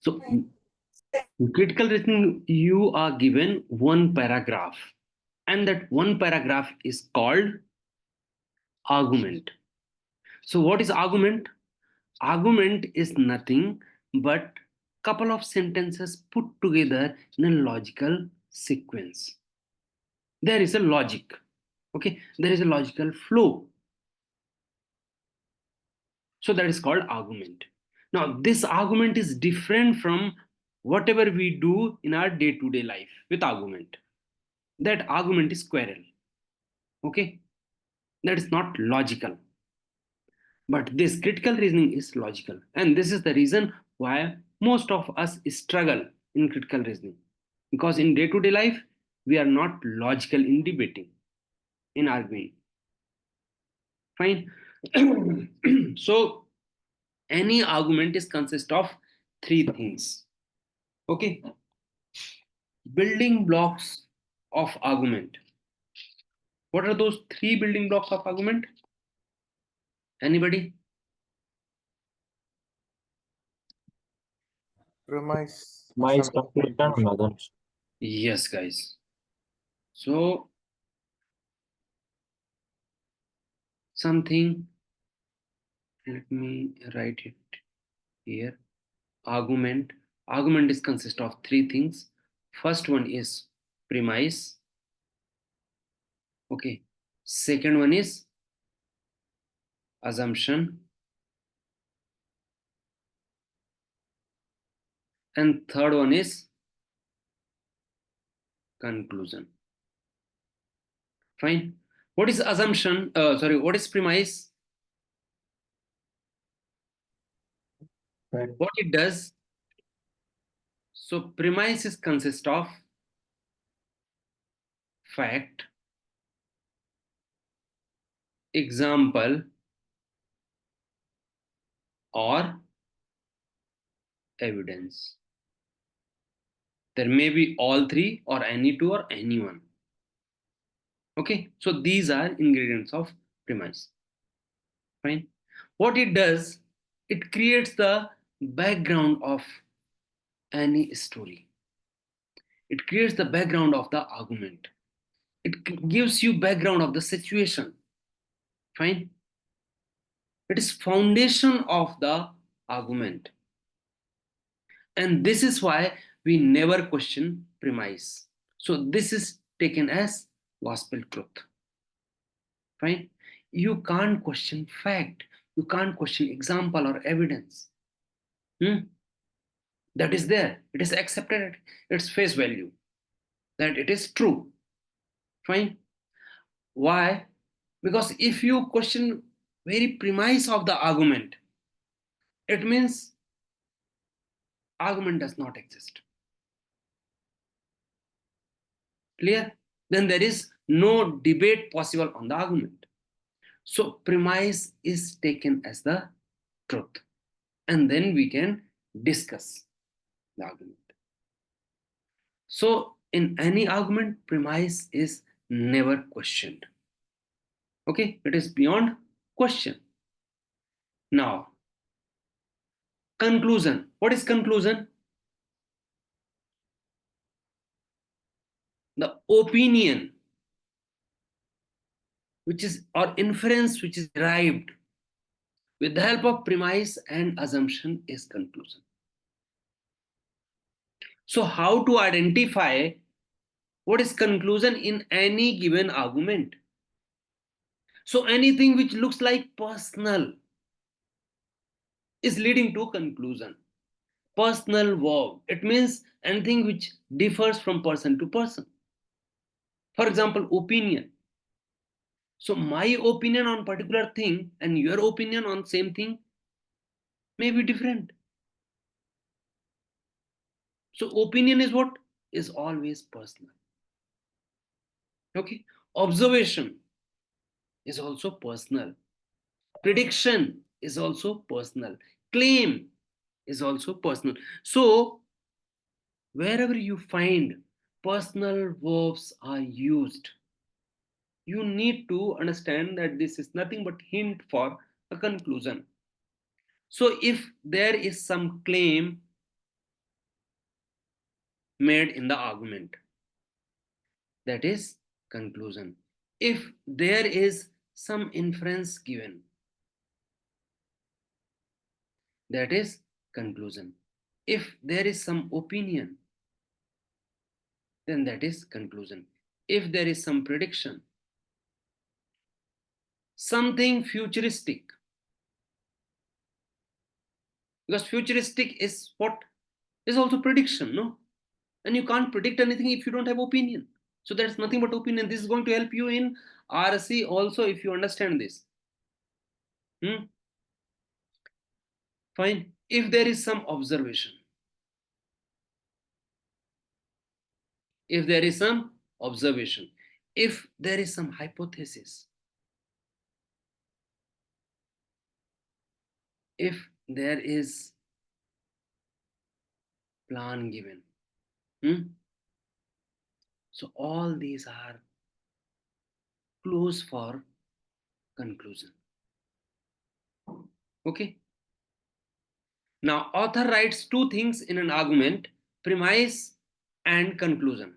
So in critical reasoning, you are given one paragraph, and that one paragraph is called argument. So what is argument? Argument is nothing but couple of sentences put together in a logical sequence. There is a logic. Okay, there is a logical flow. So that is called argument. Now, this argument is different from whatever we do in our day to day life with argument. That argument is quarrel. Okay, that is not logical. But this critical reasoning is logical. And this is the reason why most of us struggle in critical reasoning. Because in day to day life, we are not logical in debating, in arguing. Fine. So, any argument is consist of three things. Okay. Building blocks of argument. What are those three building blocks of argument? Anybody? Premise, My assumption, conclusion and conclusion. assumption. Yes, guys. So, something, let me write it here. Argument. Argument is consist of three things. First one is premise. Okay. Second one is assumption. And third one is conclusion. Fine. What is assumption? What is premise? Right. What it does? So premises consist of fact, example, or evidence. There may be all three or any two or any one. Okay, so these are ingredients of premise. Fine. What it does, it creates the background of any story. It creates the background of the argument. It gives you background of the situation. Fine. It is foundation of the argument. And this is why we never question premise. So this is taken as gospel truth. Fine. You can't question fact. You can't question example or evidence. That is there. It is accepted at its face value. That it is true. Fine. Why? Because if you question very premise of the argument, it means argument does not exist. Clear? Then there is no debate possible on the argument. So premise is taken as the truth. And then we can discuss the argument. So in any argument, premise is never questioned. Okay, it is beyond question. Now, conclusion. What is conclusion? The opinion which is or inference which is derived with the help of premise and assumption is conclusion. So how to identify what is conclusion in any given argument? So anything which looks like personal is leading to conclusion. Personal verb. It means anything which differs from person to person. For example, opinion. So my opinion on particular thing and your opinion on same thing may be different. So opinion is what? Is always personal. Okay. Observation is also personal. Prediction is also personal. Claim is also personal. So wherever you find personal verbs are used, you need to understand that this is nothing but hint for a conclusion. So if there is some claim made in the argument. That is conclusion. If there is some inference given, that is conclusion. If there is some opinion, then that is conclusion. If there is some prediction, something futuristic, because futuristic is what is also prediction, no? And you can't predict anything if you don't have opinion. So that's nothing but opinion. This is going to help you in RC also if you understand this. Fine. If there is some observation, if there is some observation, if there is some hypothesis, if there is plan given, so all these are clues for conclusion. Okay. Now, author writes two things in an argument: premise and conclusion.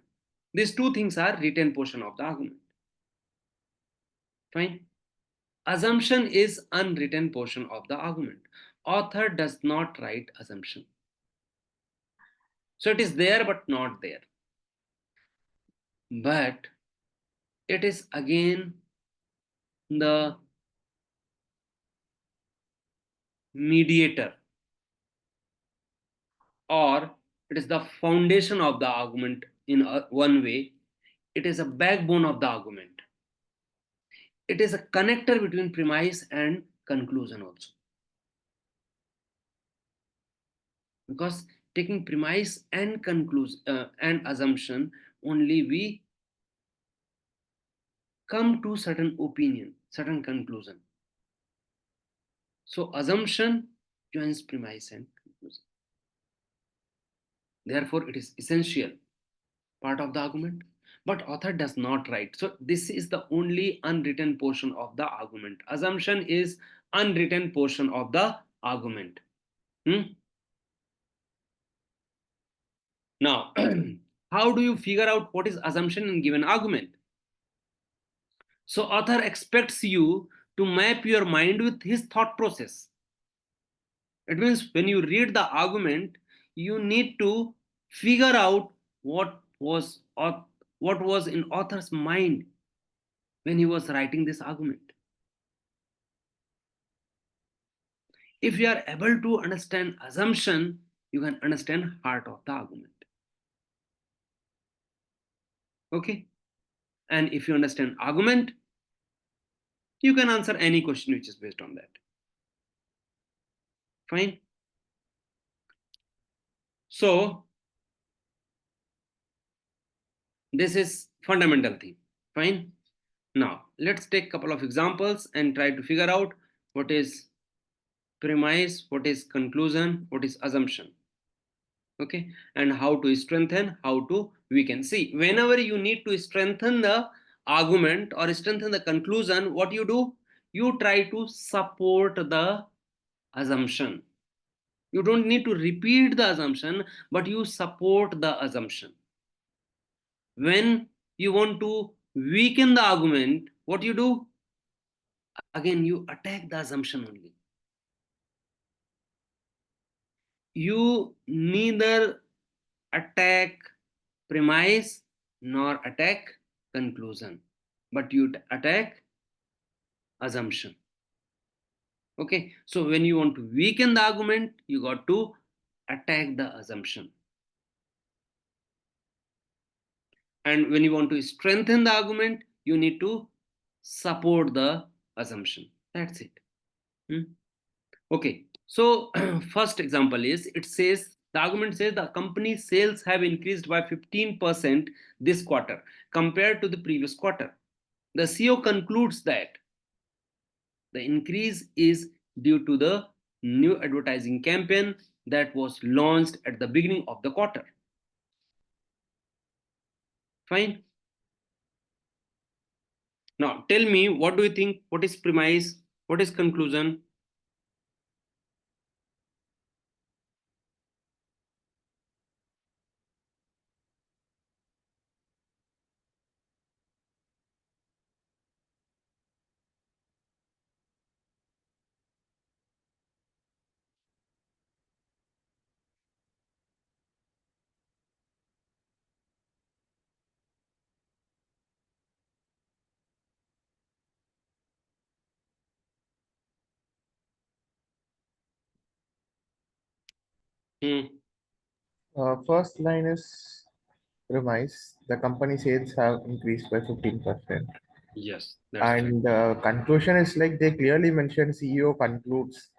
These two things are written portion of the argument. Fine. Assumption is unwritten portion of the argument. Author does not write assumption. So it is there but not there. But it is again the mediator, or it is the foundation of the argument in one way. It is a backbone of the argument. It is a connector between premise and conclusion also. Because taking premise and conclusion and assumption, only we come to certain opinion, certain conclusion. So assumption joins premise and conclusion. Therefore, it is essential part of the argument, but author does not write. So this is the only unwritten portion of the argument. Assumption is unwritten portion of the argument. Now, how do you figure out what is assumption in given argument? So author expects you to map your mind with his thought process. It means when you read the argument, you need to figure out what was in author's mind when he was writing this argument. If you are able to understand assumption, you can understand heart of the argument. Okay? And if you understand argument, you can answer any question which is based on that. Fine? So, this is fundamental thing. Fine? Now, let's take a couple of examples and try to figure out what is premise, what is conclusion, what is assumption. Okay, and how to strengthen, how to weaken. See, whenever you need to strengthen the argument or strengthen the conclusion, what you do? You try to support the assumption. You don't need to repeat the assumption, but you support the assumption. When you want to weaken the argument, what you do? Again, you attack the assumption only. You neither attack premise nor attack conclusion, but you attack assumption. Okay, so when you want to weaken the argument, you got to attack the assumption. And when you want to strengthen the argument, you need to support the assumption. That's it. Okay, so first example is, it says, the argument says the company's sales have increased by 15% this quarter compared to the previous quarter. The CEO concludes that the increase is due to the new advertising campaign that was launched at the beginning of the quarter. Fine. Now tell me, what do you think? What is premise? What is conclusion? Hmm. First line is premise. The company sales have increased by 15%. Yes, that's correct. And conclusion is like they clearly mention CEO concludes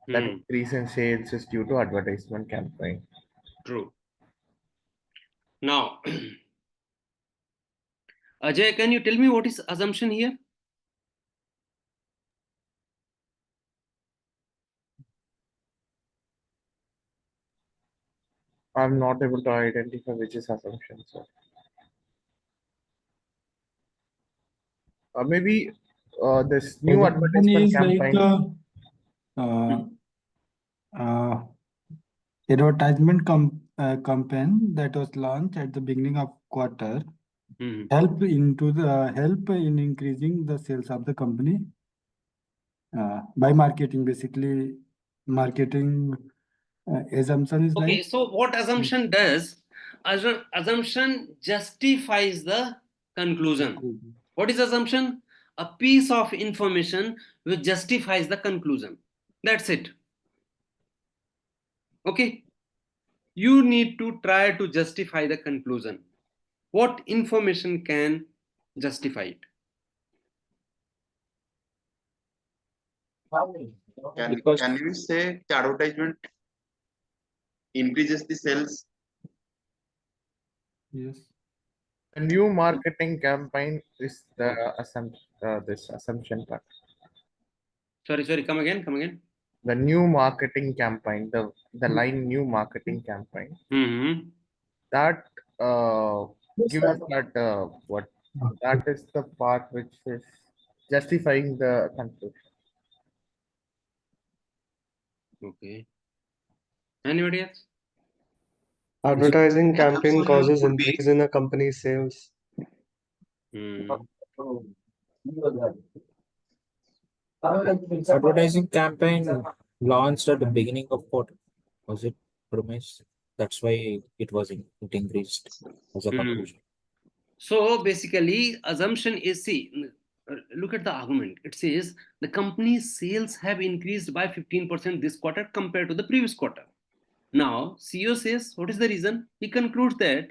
that Hmm. increase in sales is due to advertisement campaign. True. Now, Ajay, can you tell me what is assumption here? I'm not able to identify which is assumption. So maybe this new Assumption advertisement is like campaign. uh, uh, campaign that was launched at the beginning of quarter Hmm. help in increasing the sales of the company by marketing. Basically, marketing assumption is like Okay, so what assumption does? Assumption justifies the conclusion. What is assumption? A piece of information which justifies the conclusion. That's it. Okay, you need to try to justify the conclusion. What information can justify it? Because can you say the advertisement increases the sales? yes. The new marketing campaign is the assumption. This assumption part. Sorry, come again, come again. The new marketing campaign. The line new marketing campaign. Hmm. That gives that what that is the part which is justifying the conclusion. Okay. Anybody else? Advertising campaign Assumption causes could be increase in a company's sales. Hmm. Advertising campaign launched at the beginning of quarter. Was it premise? That's why it increased as a Hmm. conclusion. So basically, assumption is see, look at the argument. It says the company's sales have increased by 15% this quarter compared to the previous quarter. Now, CEO says, what is the reason? He concludes that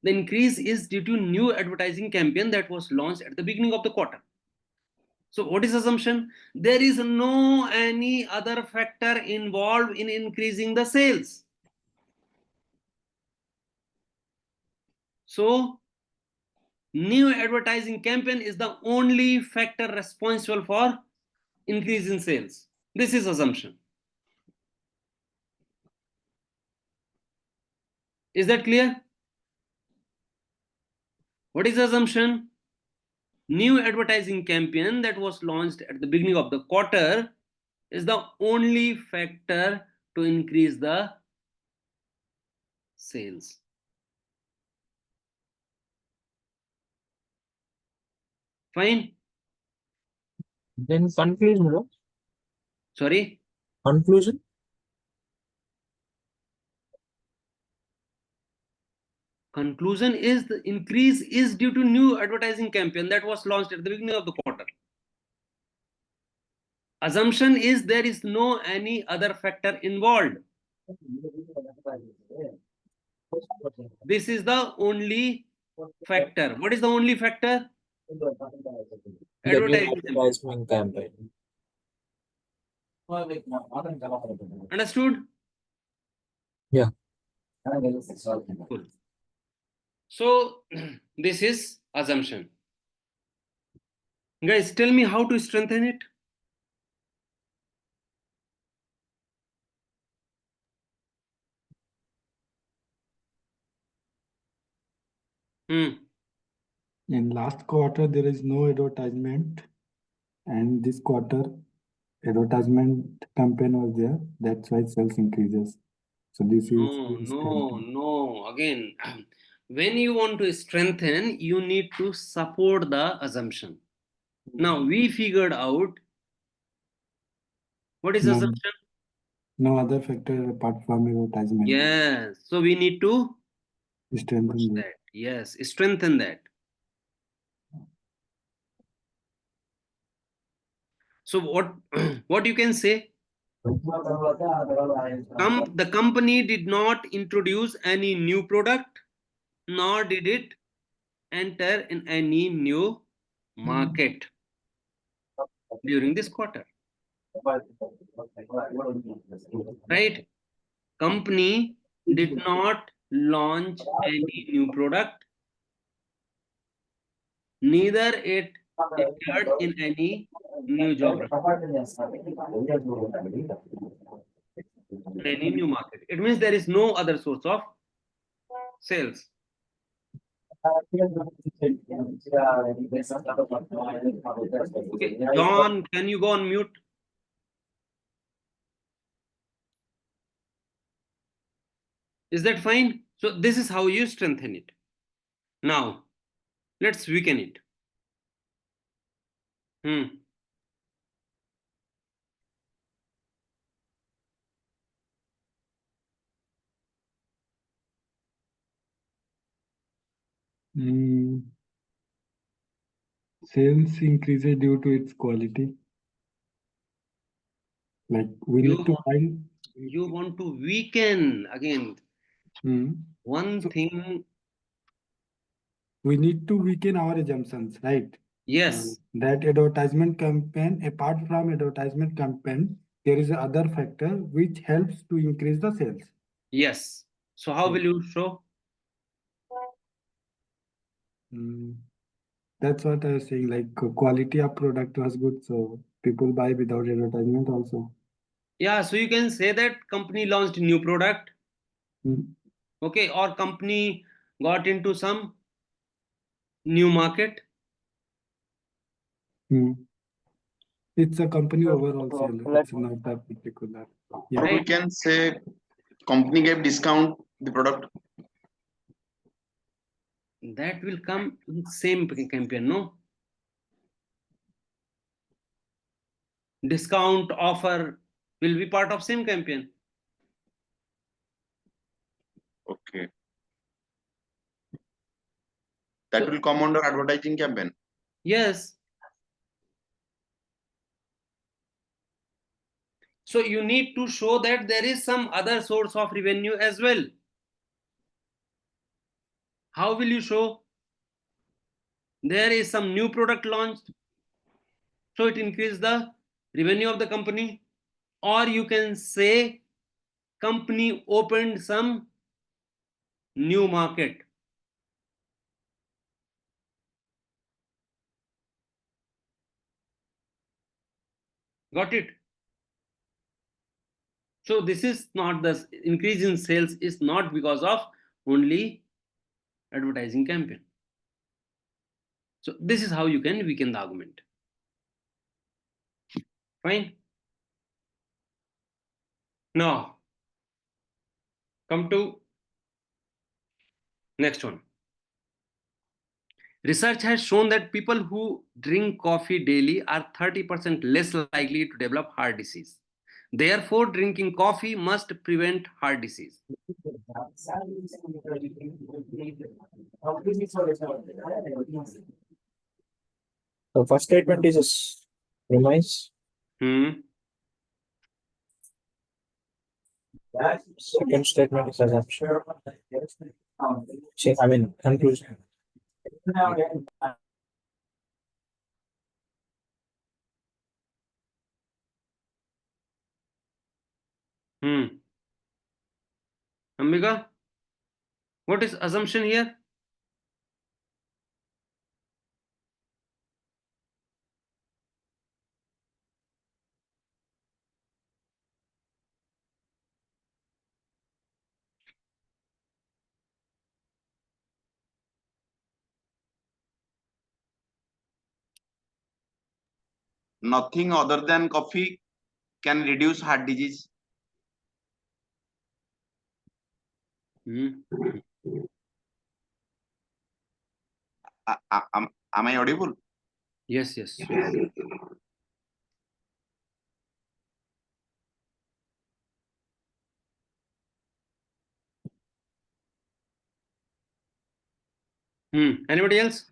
the increase is due to new advertising campaign that was launched at the beginning of the quarter. So, what is assumption? There is no any other factor involved in increasing the sales. So, new advertising campaign is the only factor responsible for increase in sales. This is assumption. Is that clear? What is assumption? New advertising campaign that was launched at the beginning of the quarter is the only factor to increase the sales. Fine. Then conclusion, bro. Sorry. Conclusion. Conclusion is the increase is due to new advertising campaign that was launched at the beginning of the quarter. Assumption is there is no any other factor involved. This is the only factor. What is the only factor? The new Advertising campaign. advertisement campaign. Understood? Yeah. Cool. So this is assumption. Guys, tell me how to strengthen it. Hmm. In last quarter, there is no advertisement, and this quarter, advertisement campaign was there. That's why sales increases. So this is No. Again, when you want to strengthen, you need to support the assumption. Now we figured out what is no assumption. no other factor apart from advertisement. Yes. So we need to push Strengthen it. that. Yes, strengthen that. So what what you can say? The company did not introduce any new product, nor did it enter in any new market during this quarter. Right? Company did not launch any new product, neither it entered in any new geography, any new market. It means there is no other source of sales. Okay, John, can you go on mute? Is that fine? So this is how you strengthen it. Now, let's weaken it. Sales increases due to its quality. Like we need to find. You want to weaken again. One thing. We need to weaken our assumptions, right? Yes. That advertisement campaign, apart from advertisement campaign, there is another factor which helps to increase the sales. Yes. So how will you show? That's what I was saying, like quality of product was good, so people buy without advertisement also. Yeah, so you can say that company launched new product. Okay, or company got into some new market. It's a company overall sale. It's not that particular. Yeah. Or we can say company gave discount the product. That will come in same campaign, no? Discount offer will be part of same campaign. Okay. That will come under advertising campaign. Yes. So you need to show that there is some other source of revenue as well. How will you show? There is some new product launched, so it increased the revenue of the company. Or you can say company opened some new market. Got it? So this is not, the increase in sales is not because of only advertising campaign. So this is how you can weaken the argument. Fine. Now come to next one. Research has shown that people who drink coffee daily are 30% less likely to develop heart disease. Therefore, drinking coffee must prevent heart disease. The first statement is premise. Second statement is assumption. I mean conclusion. Ambika, what is assumption here? Nothing other than coffee can reduce heart disease. Am I audible? Yes, yes, you are audible. Anybody else?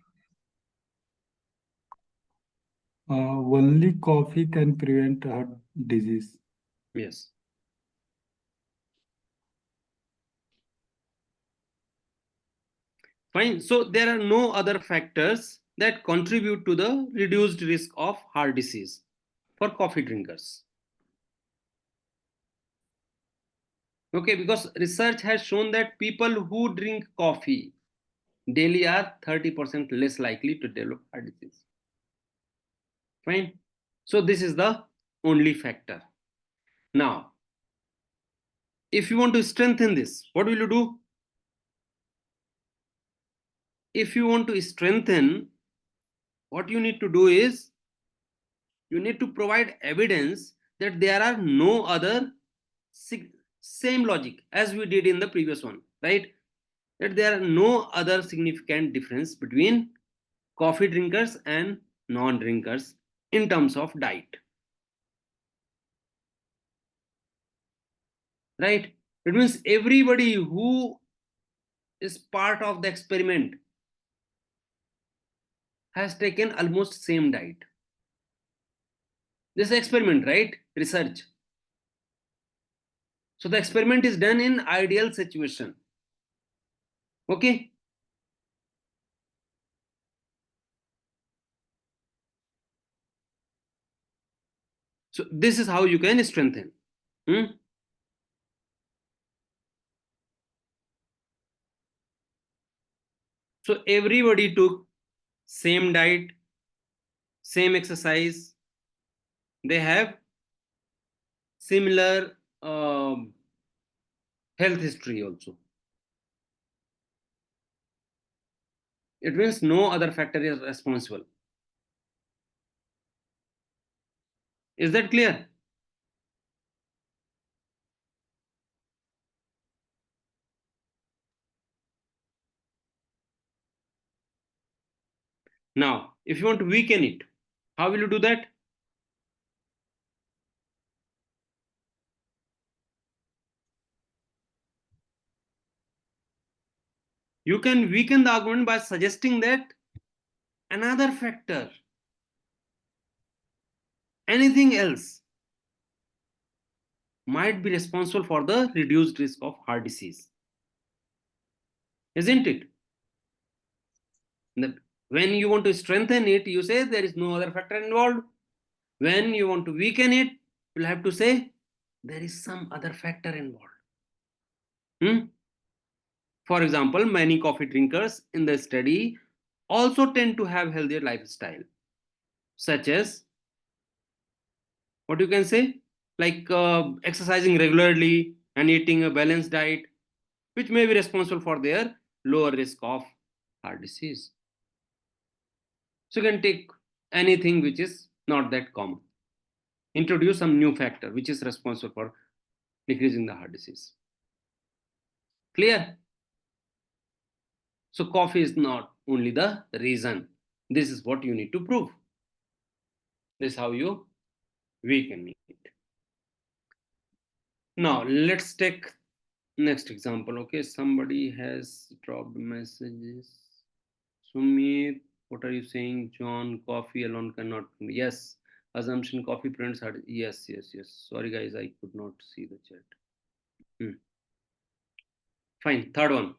Only coffee can prevent heart disease. Yes. Fine. So there are no other factors that contribute to the reduced risk of heart disease for coffee drinkers. Okay, because research has shown that people who drink coffee daily are 30% less likely to develop heart disease. Fine. So this is the only factor. Now, if you want to strengthen this, what will you do? If you want to strengthen, what you need to do is you need to provide evidence that there are no other same logic as we did in the previous one, right? That there are no other significant difference between coffee drinkers and non-drinkers in terms of diet, right? It means everybody who is part of the experiment has taken almost same diet. This experiment, right? Research. So the experiment is done in ideal situation. Okay. So this is how you can strengthen. So everybody took same diet, same exercise. They have similar health history also. It means no other factor is responsible. Is that clear? Now, if you want to weaken it, how will you do that? You can weaken the argument by suggesting that another factor, anything else, might be responsible for the reduced risk of heart disease. Isn't it? When you want to strengthen it, you say there is no other factor involved. When you want to weaken it, you'll have to say there is some other factor involved. For example, many coffee drinkers in the study also tend to have healthier lifestyle, such as what you can say, like exercising regularly and eating a balanced diet, which may be responsible for their lower risk of heart disease. So you can take anything which is not that common. Introduce some new factor which is responsible for decreasing the heart disease. Clear? So coffee is not only the reason. This is what you need to prove. This is how you weaken it. Now let's take next example. Okay, somebody has dropped messages. Sumit, what are you saying? John, coffee alone cannot. Yes, assumption coffee prevents heart. Yes, yes, yes. Sorry guys, I could not see the chat. Fine. Third one.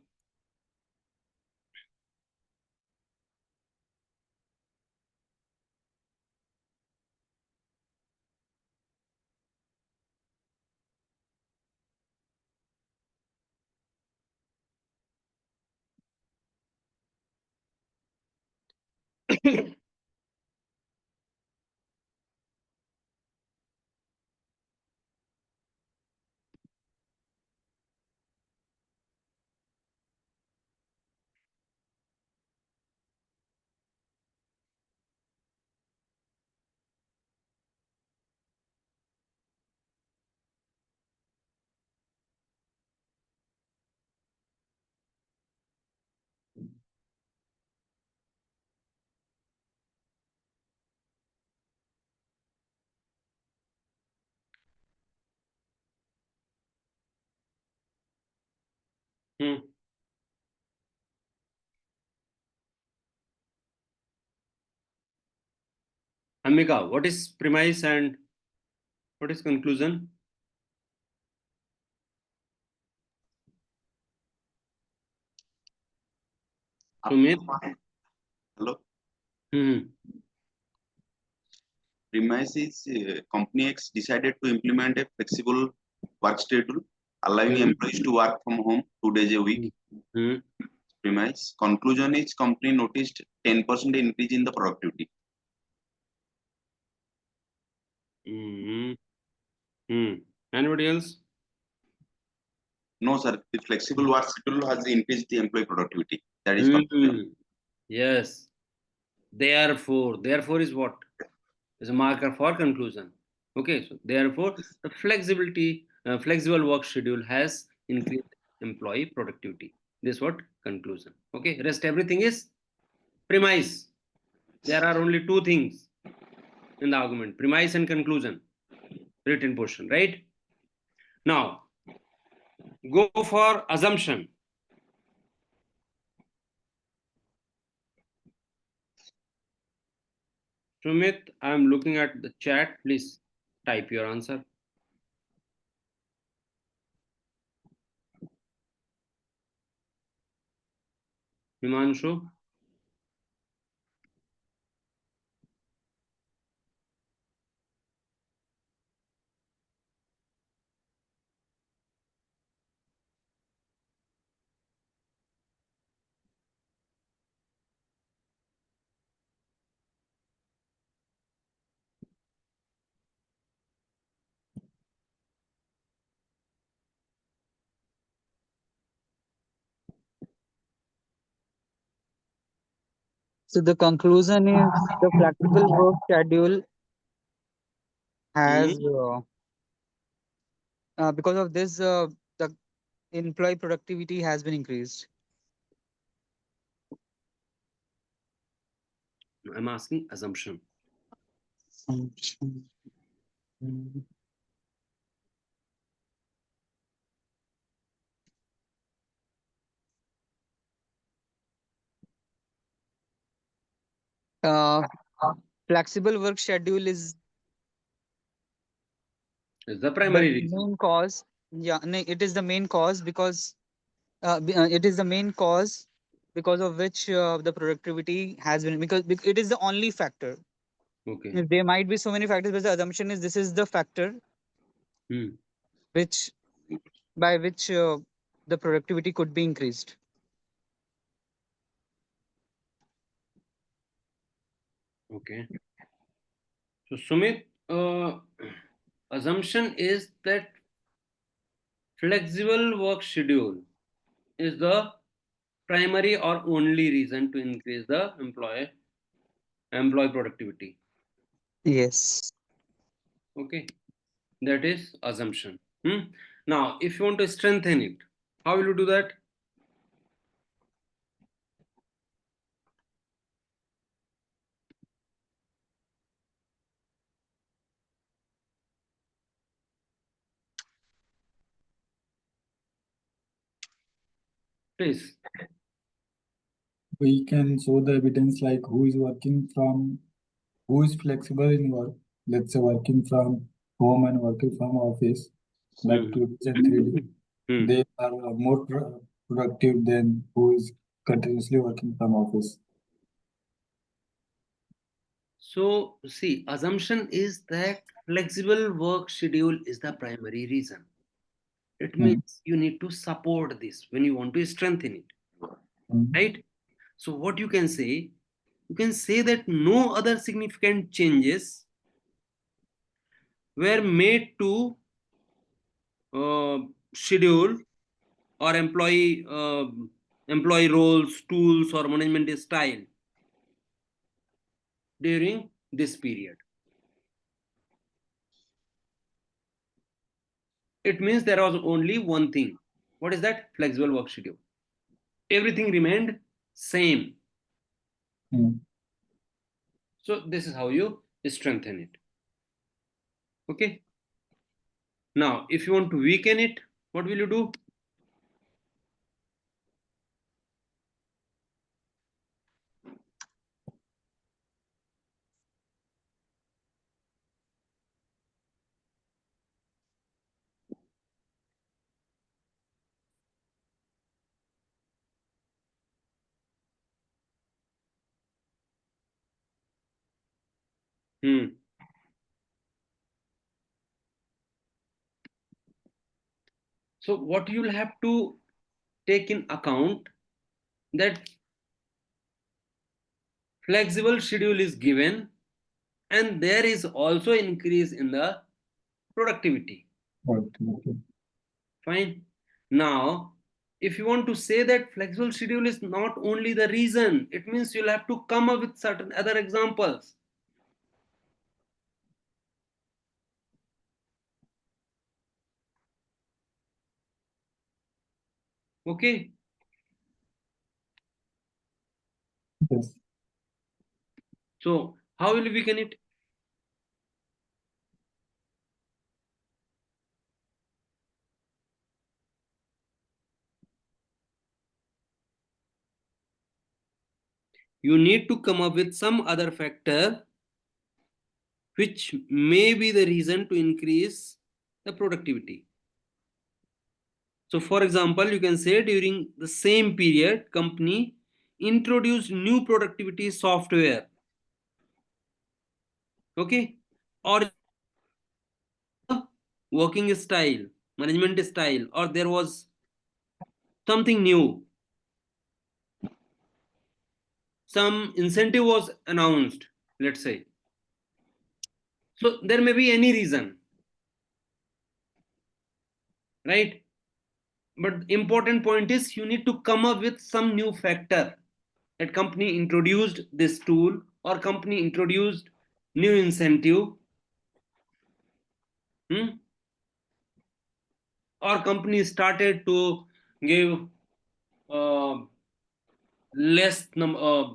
Hmm. Amika, what is premise and what is conclusion? Sumit? Hello. Hmm. Premises company X decided to implement a flexible work schedule, allowing Hmm. employees to work from home 2 days a week. Hmm. Premise conclusion is company noticed 10% increase in the productivity. Hmm. Hmm. Anybody else? No, sir. The flexible work schedule has increased the employee productivity. That is conclusion. Hmm. Yes. Therefore is what? Is a marker for conclusion. Okay, so therefore the flexible work schedule has increased employee productivity. This what conclusion. Okay, rest everything is premise. There are only two things in the argument: premise and conclusion. Written portion, right? Now go for assumption. Sumit, I am looking at the chat. Please type your answer. Himanshu. So the conclusion is the flexible work schedule Hmm? has, because of this, the employee productivity has been increased. I'm asking assumption. Uh, Flexible work schedule is Is the the primary reason. main cause. Yeah, no, it is the main cause because it is the main cause because of which the productivity has been, because it is the only factor. Okay. There might be so many factors, but the assumption is this is the factor Hmm. which by which the productivity could be increased. Okay. So Sumit, assumption is that flexible work schedule is the primary or only reason to increase the employee productivity. Yes. Okay, that is assumption. Hmm? Now, if you want to strengthen it, how will you do that? Please. We can show the evidence like who is flexible in work, let's say working from home and working from office, like Hmm. 2 days and 3 days. Hmm. They are more productive than who is continuously working from office. So, see, assumption is that flexible work schedule is the primary reason. It Mm, means you need to support this when you want to strengthen it, mm, right? So, what you can say that no other significant changes were made to schedule or employee roles, tools, or management style during this period. It means there was only one thing. What is that? Flexible work schedule. Everything remained same. mm. So this is how you strengthen it. Okay. Now, if you want to weaken it, what will you do? Hmm. So what you'll have to take in account that flexible schedule is given and there is also increase in the productivity. Okay. Fine. Now, if you want to say that flexible schedule is not only the reason, it means you'll have to come up with certain other examples. Okay. Yes. So how will we weaken it? You need to come up with some other factor which may be the reason to increase the productivity. So for example, you can say during the same period, company introduced new productivity software. Okay. Or working style, management style, or there was something new. Some incentive was announced, let's say. So there may be any reason, right? But important point is you need to come up with some new factor that company introduced this tool or company introduced new incentive, or company started to give uh, less number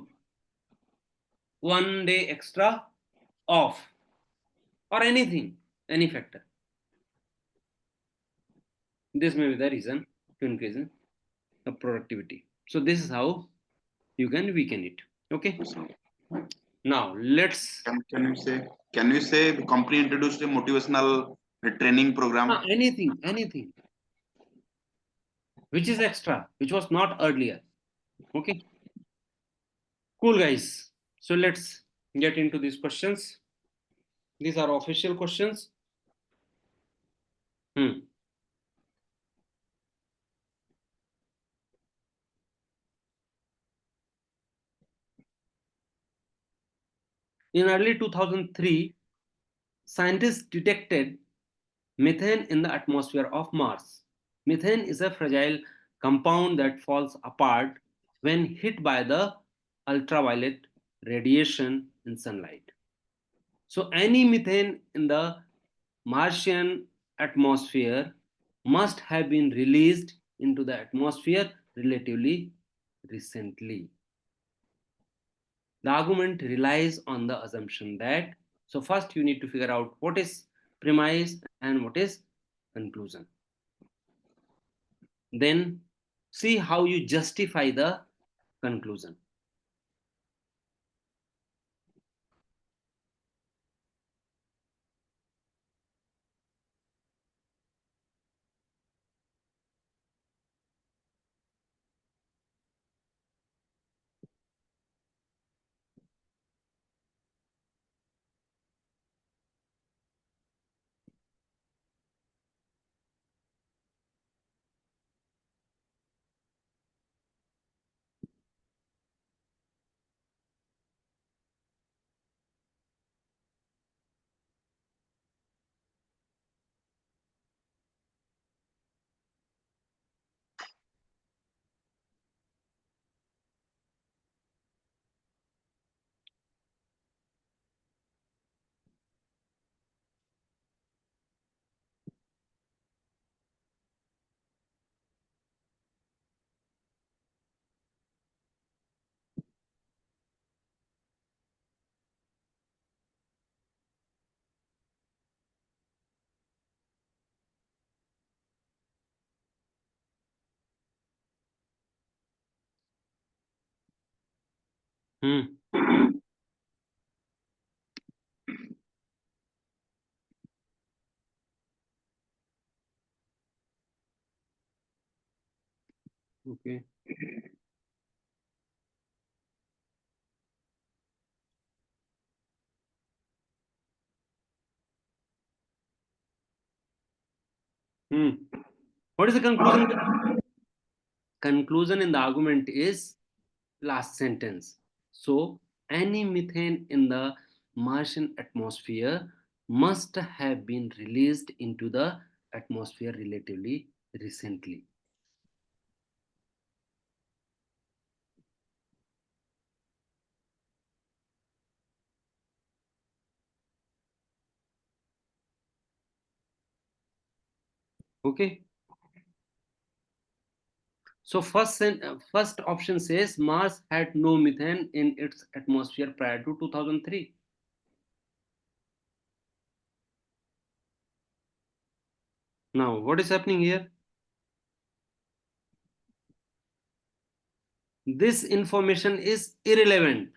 1 day extra off or anything, any factor. This may be the reason to increase the productivity. So this is how you can weaken it. Okay. Now let's Can you say the company introduced a motivational training program? anything which is extra, which was not earlier. Okay. Cool guys. So let's get into these questions. These are official questions. Hmm. In early 2003, scientists detected methane in the atmosphere of Mars. Methane is a fragile compound that falls apart when hit by the ultraviolet radiation in sunlight. So, any methane in the Martian atmosphere must have been released into the atmosphere relatively recently. The argument relies on the assumption that, so first you need to figure out what is premise and what is conclusion. Then see how you justify the conclusion. Hmm. Okay. What is the conclusion? Conclusion in the argument is last sentence. So any methane in the Martian atmosphere must have been released into the atmosphere relatively recently. Okay. So first option says Mars had no methane in its atmosphere prior to 2003. Now, what is happening here? This information is irrelevant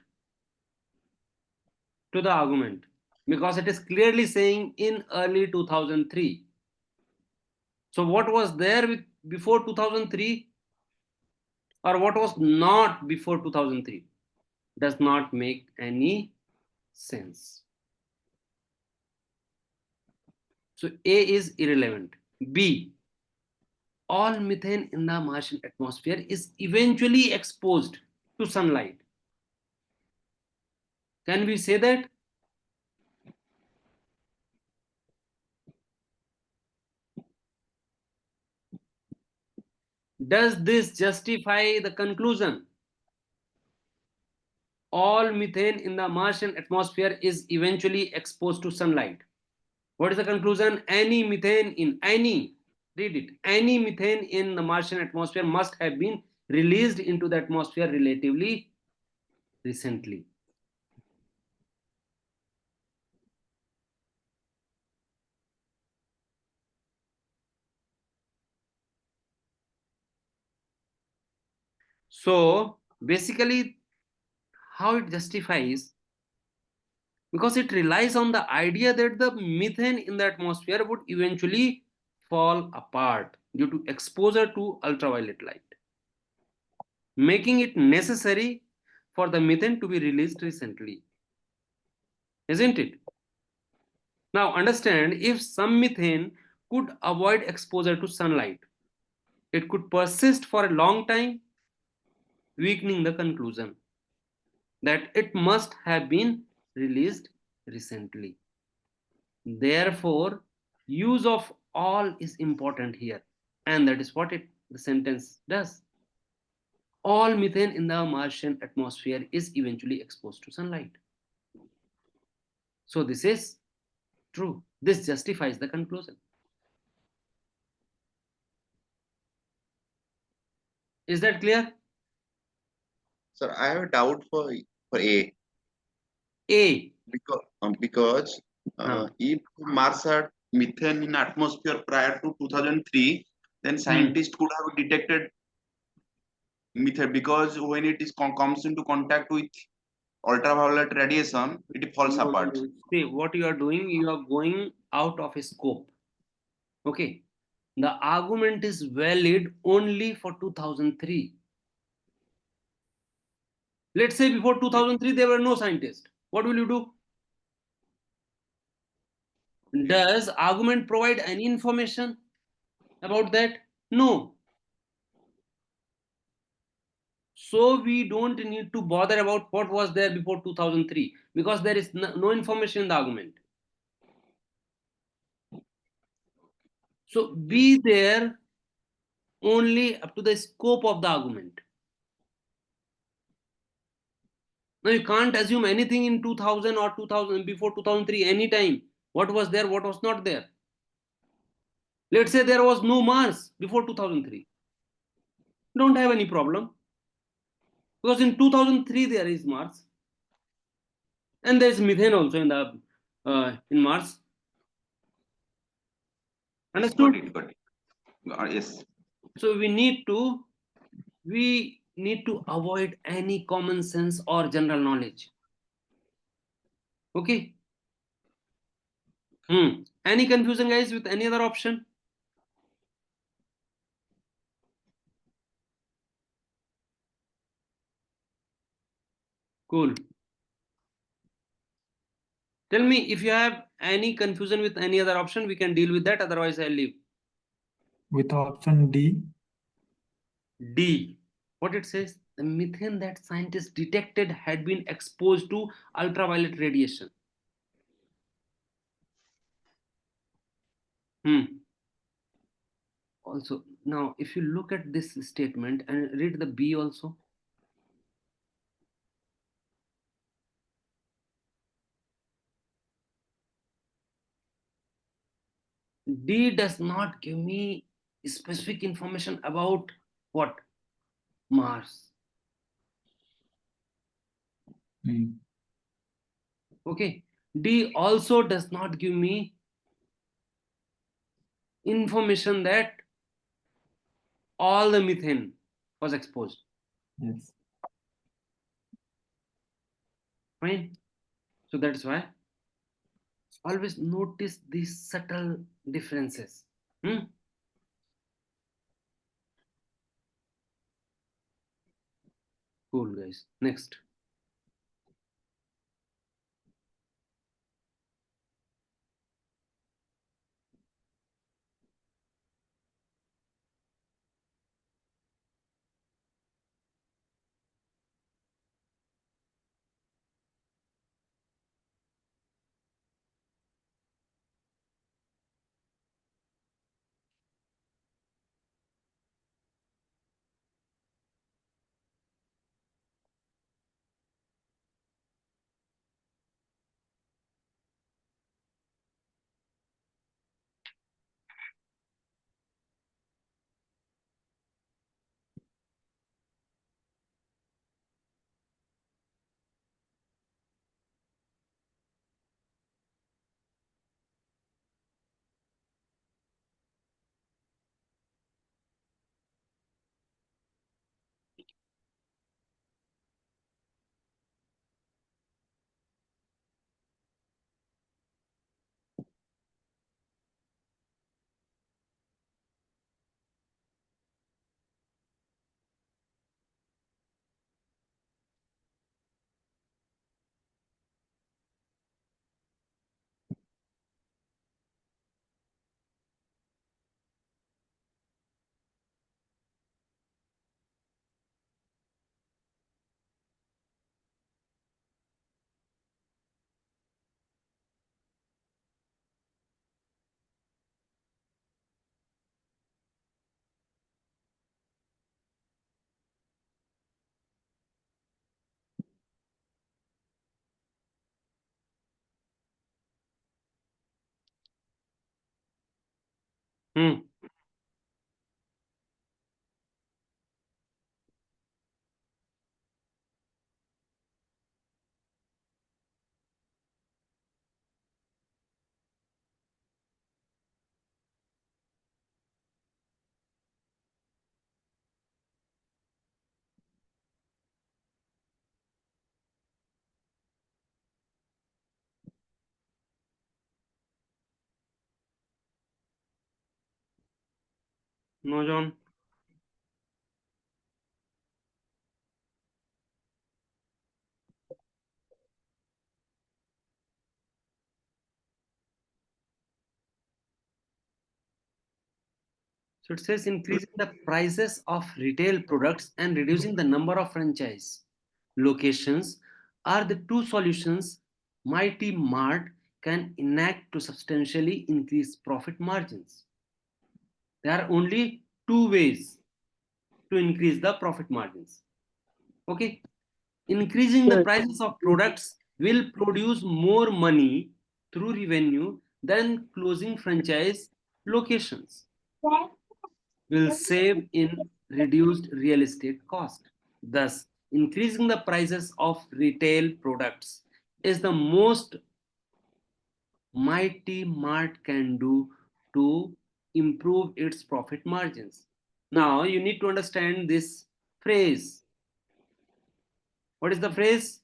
to the argument because it is clearly saying in early 2003. So what was there before 2003 or what was not before 2003 does not make any sense. So A is irrelevant. B, all methane in the Martian atmosphere is eventually exposed to sunlight. Can we say that? Does this justify the conclusion? All methane in the Martian atmosphere is eventually exposed to sunlight. What is the conclusion? Any methane in read it, any methane in the Martian atmosphere must have been released into the atmosphere relatively recently. So basically, how it justifies, because it relies on the idea that the methane in the atmosphere would eventually fall apart due to exposure to ultraviolet light, making it necessary for the methane to be released recently. Isn't it? Now understand, if some methane could avoid exposure to sunlight, it could persist for a long time, weakening the conclusion that it must have been released recently. Therefore, use of all is important here, and that is what the sentence does. All methane in the Martian atmosphere is eventually exposed to sunlight. So this is true. This justifies the conclusion. Is that clear? Sir, I have a doubt for A. A. Because if Mars had methane in atmosphere prior to 2003, then scientists could have detected methane, because when it is comes into contact with ultraviolet radiation, it falls apart. See, what you are doing, you are going out of a scope. Okay. The argument is valid only for 2003. Let's say before 2003 there were no scientists. What will you do? Does argument provide any information about that? No. So we don't need to bother about what was there before 2003 because there is no information in the argument. So be there only up to the scope of the argument. Now you can't assume anything in 2000 or 2000 before 2003 anytime. What was there, what was not there. Let's say there was no Mars before 2003. Don't have any problem. Because in 2003 there is Mars. And there is methane also in Mars. Understood? Got it. Yes. So we need to avoid any common sense or general knowledge. Okay. Any confusion, guys, with any other option? Cool. Tell me if you have any confusion with any other option, we can deal with that. Otherwise, I'll leave. With option D. D. What it says? The methane that scientists detected had been exposed to ultraviolet radiation. Also, now if you look at this statement and read the B also. D does not give me specific information about what? Mars. Okay. D also does not give me information that all the methane was exposed. Yes. Fine. So that's why always notice these subtle differences. Cool, guys. Next. Hmm. No, John. So it says increasing the prices of retail products and reducing the number of franchise locations are the two solutions Mighty Mart can enact to substantially increase profit margins. There are only two ways to increase the profit margins. Okay, increasing the prices of products will produce more money through revenue than closing franchise locations will save in reduced real estate cost. Thus, increasing the prices of retail products is the most Mighty Mart can do to improve its profit margins. Now, you need to understand this phrase. What is the phrase?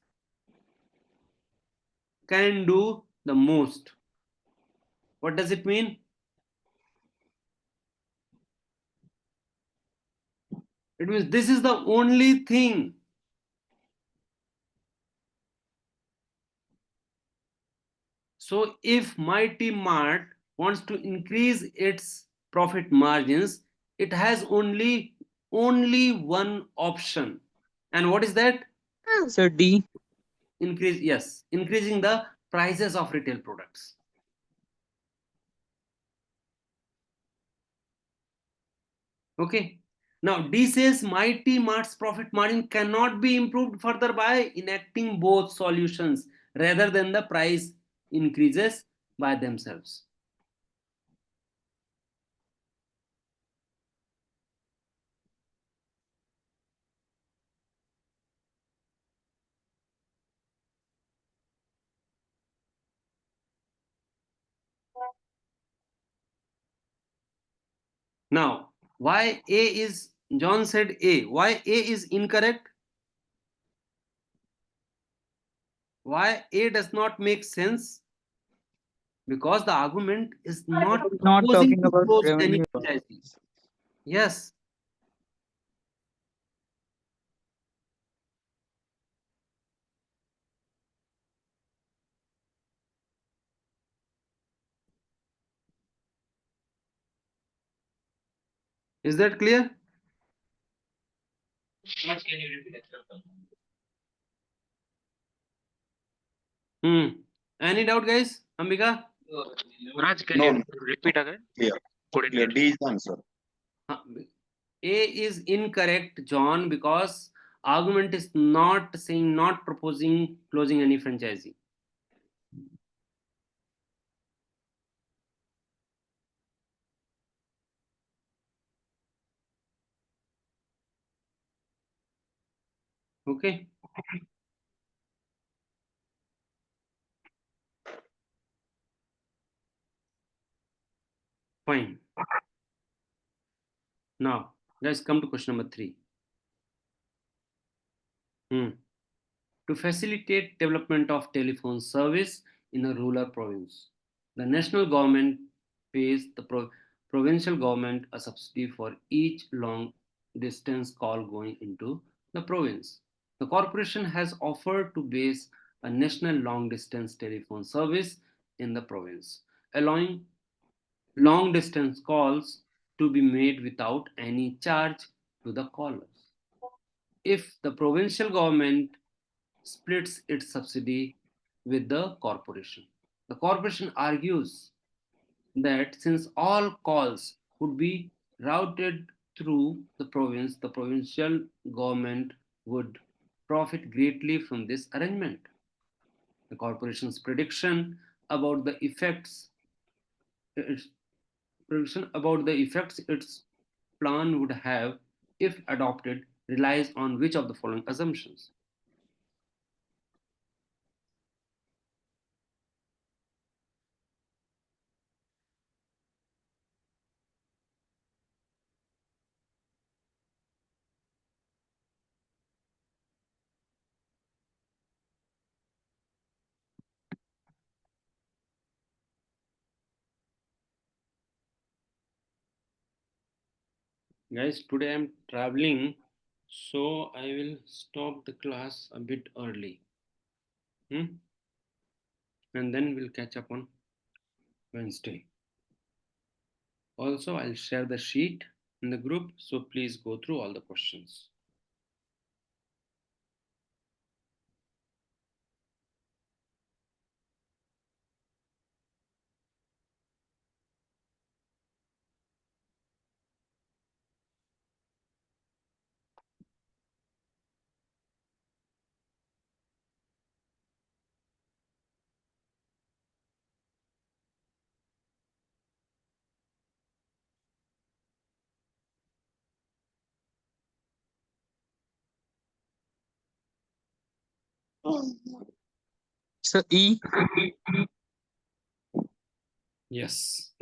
Can do the most. What does it mean? It means this is the only thing. So if Mighty Mart wants to increase its profit margins, it has only one option. And what is that? So D. Increasing the prices of retail products. Okay. Now, D says Mighty Mart's profit margin cannot be improved further by enacting both solutions rather than the price increases by themselves. Now, why A is, John said A, why A is incorrect? Why A does not make sense? Because the argument is not Not proposing talking to about close any revenue. franchisee. Yes. Is that clear? Any doubt, guys? Ambika? Raj, can No, you no, repeat again? clear. Couldn't Clear. get D is the answer. A is incorrect, John, because argument is not saying, not proposing closing any franchisee. Okay. Fine. Now, let's come to question number 3. To facilitate development of telephone service in a rural province, the national government pays the provincial government a subsidy for each long distance call going into the province. The corporation has offered to base a national long distance telephone service in the province, allowing long distance calls to be made without any charge to the callers. If the provincial government splits its subsidy with the corporation, the corporation argues that since all calls would be routed through the provincial government would profit greatly from this arrangement. The corporation's about the effects its prediction about the effects its plan would have if adopted relies on which of the following assumptions? Guys, today I'm traveling, so I will stop the class a bit early. And then we'll catch up on Wednesday. Also, I'll share the sheet in the group, so please go through all the questions. So E. Yes.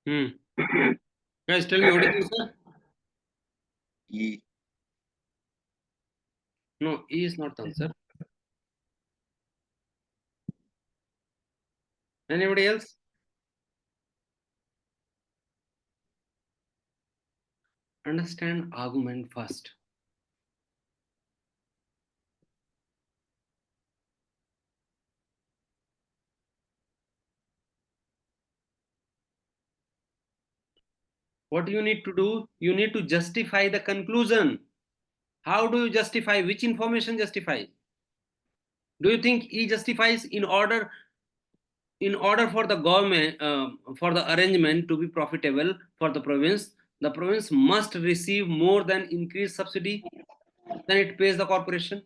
Guys, tell me what is the answer? E. No, E is not the answer. Anybody else? Understand argument first. What you need to do? You need to justify the conclusion. How do you justify? Which information justifies? Do you think E justifies in order for the government, for the arrangement to be profitable for the province must receive more than increased subsidy than it pays the corporation?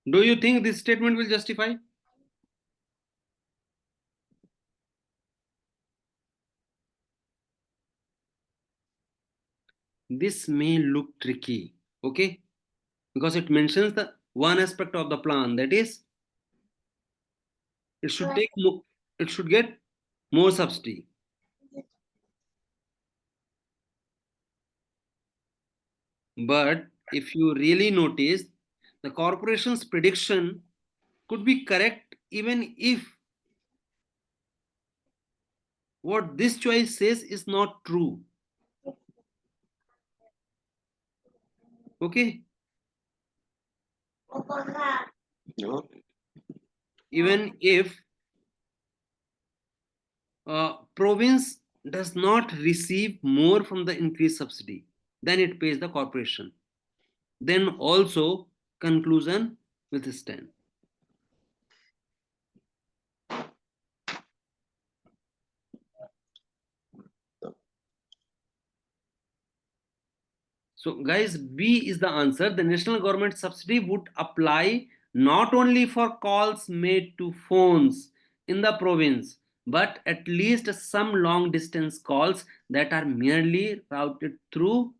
Do you think this statement will justify? This may look tricky, okay? Because it mentions the one aspect of the plan, that is, it should take it should get more subsidy. But if you really notice, the corporation's prediction could be correct even if what this choice says is not true. Okay? No. Even if province does not receive more from the increased subsidy than it pays the corporation, then also conclusion will stand. So guys, B is the answer. The national government subsidy would apply not only for calls made to phones in the province, but at least some long distance calls that are merely routed through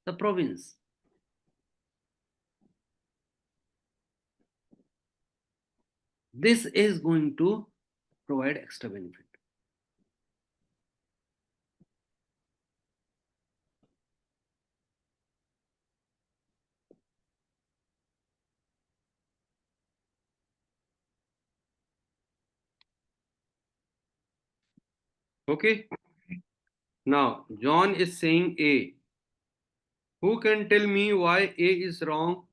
the province. This is going to provide extra benefit. Okay. Now, John is saying A. Who can tell me why A is wrong?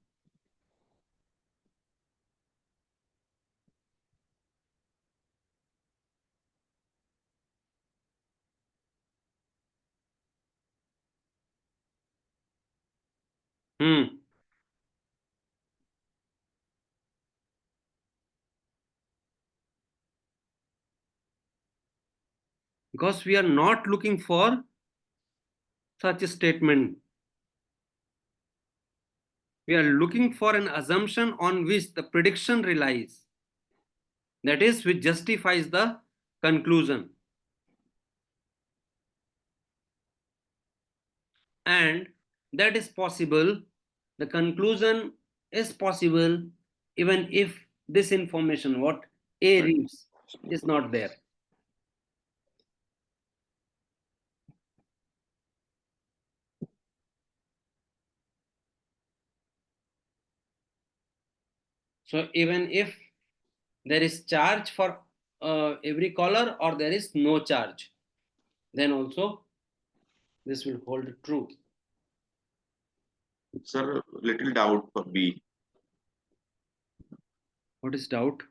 Because we are not looking for such a statement. We are looking for an assumption on which the prediction relies. That is, which justifies the conclusion. And that is possible. The conclusion is possible even if this information, what A reads, is not there. So even if there is charge for every caller or there is no charge, then also this will hold true. Sir, little doubt for B. What is doubt?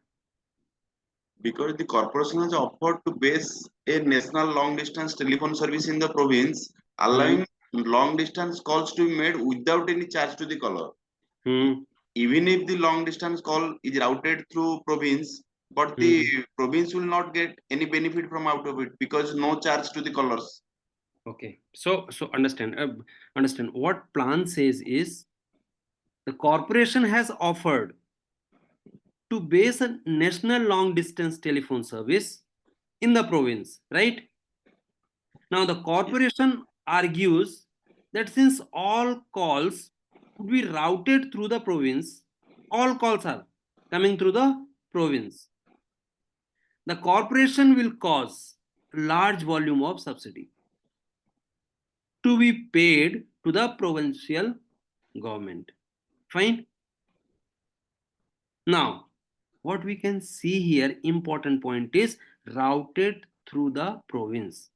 Because the corporation has offered to base a national long distance telephone service in the province, allowing long distance calls to be made without any charge to the caller. Even if the long distance call is routed through province, but the province will not get any benefit from out of it because no charge to the callers. Okay, so understand what plan says is the corporation has offered to base a national long distance telephone service in the province, right? Now the corporation argues that since all calls be routed through the province. All calls are coming through the province. The corporation will cause large volume of subsidy to be paid to the provincial government. Fine. Now, what we can see here, important point is routed through the province.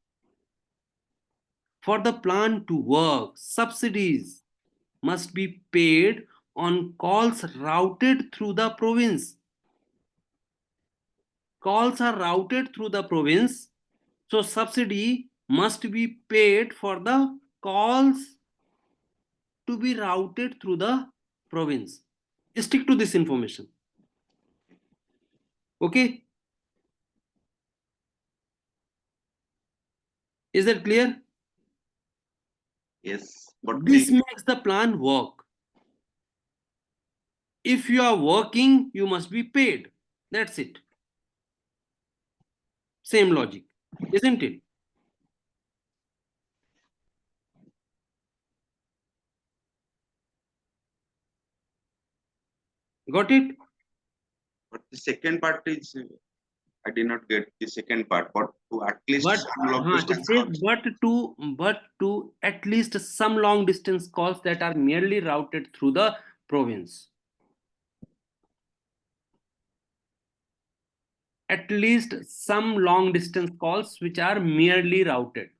For the plan to work, subsidies must be paid on calls routed through the province. Calls are routed through the province, so subsidy must be paid for the calls to be routed through the province. Stick to this information. Okay? Is that clear? Yes. But This makes the plan work. If you are working, you must be paid. That's it. Same logic, isn't it? Got it? But the second part is I did not get the second part. But to at least some long It distance says calls. but to at least some long distance calls that are merely routed through the province. At least some long distance calls which are merely routed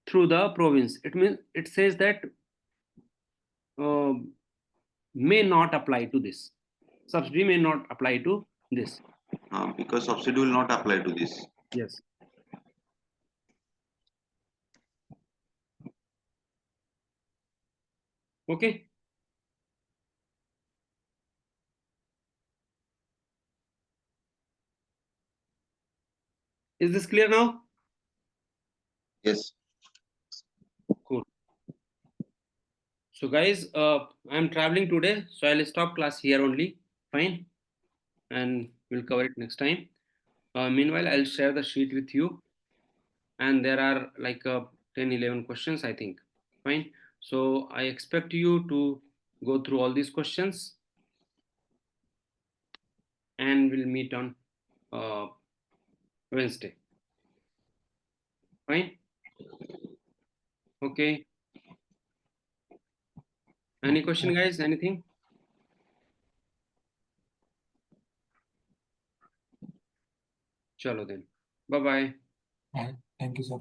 through the province. It means it says that uh, may not apply to this. Subsidy may not apply to this. Because subsidy will not apply to this. Yes. Okay. Is this clear now? Yes. Cool. So guys, I'm traveling today, so I'll stop class here only. Fine. And we'll cover it next time. Meanwhile, I'll share the sheet with you. And there are like 10, 11 questions, I think. Fine. So I expect you to go through all these questions. And we'll meet on Wednesday. Fine. Okay. Any question, guys? Anything? Chalo then. Bye-bye. Thank you, sir.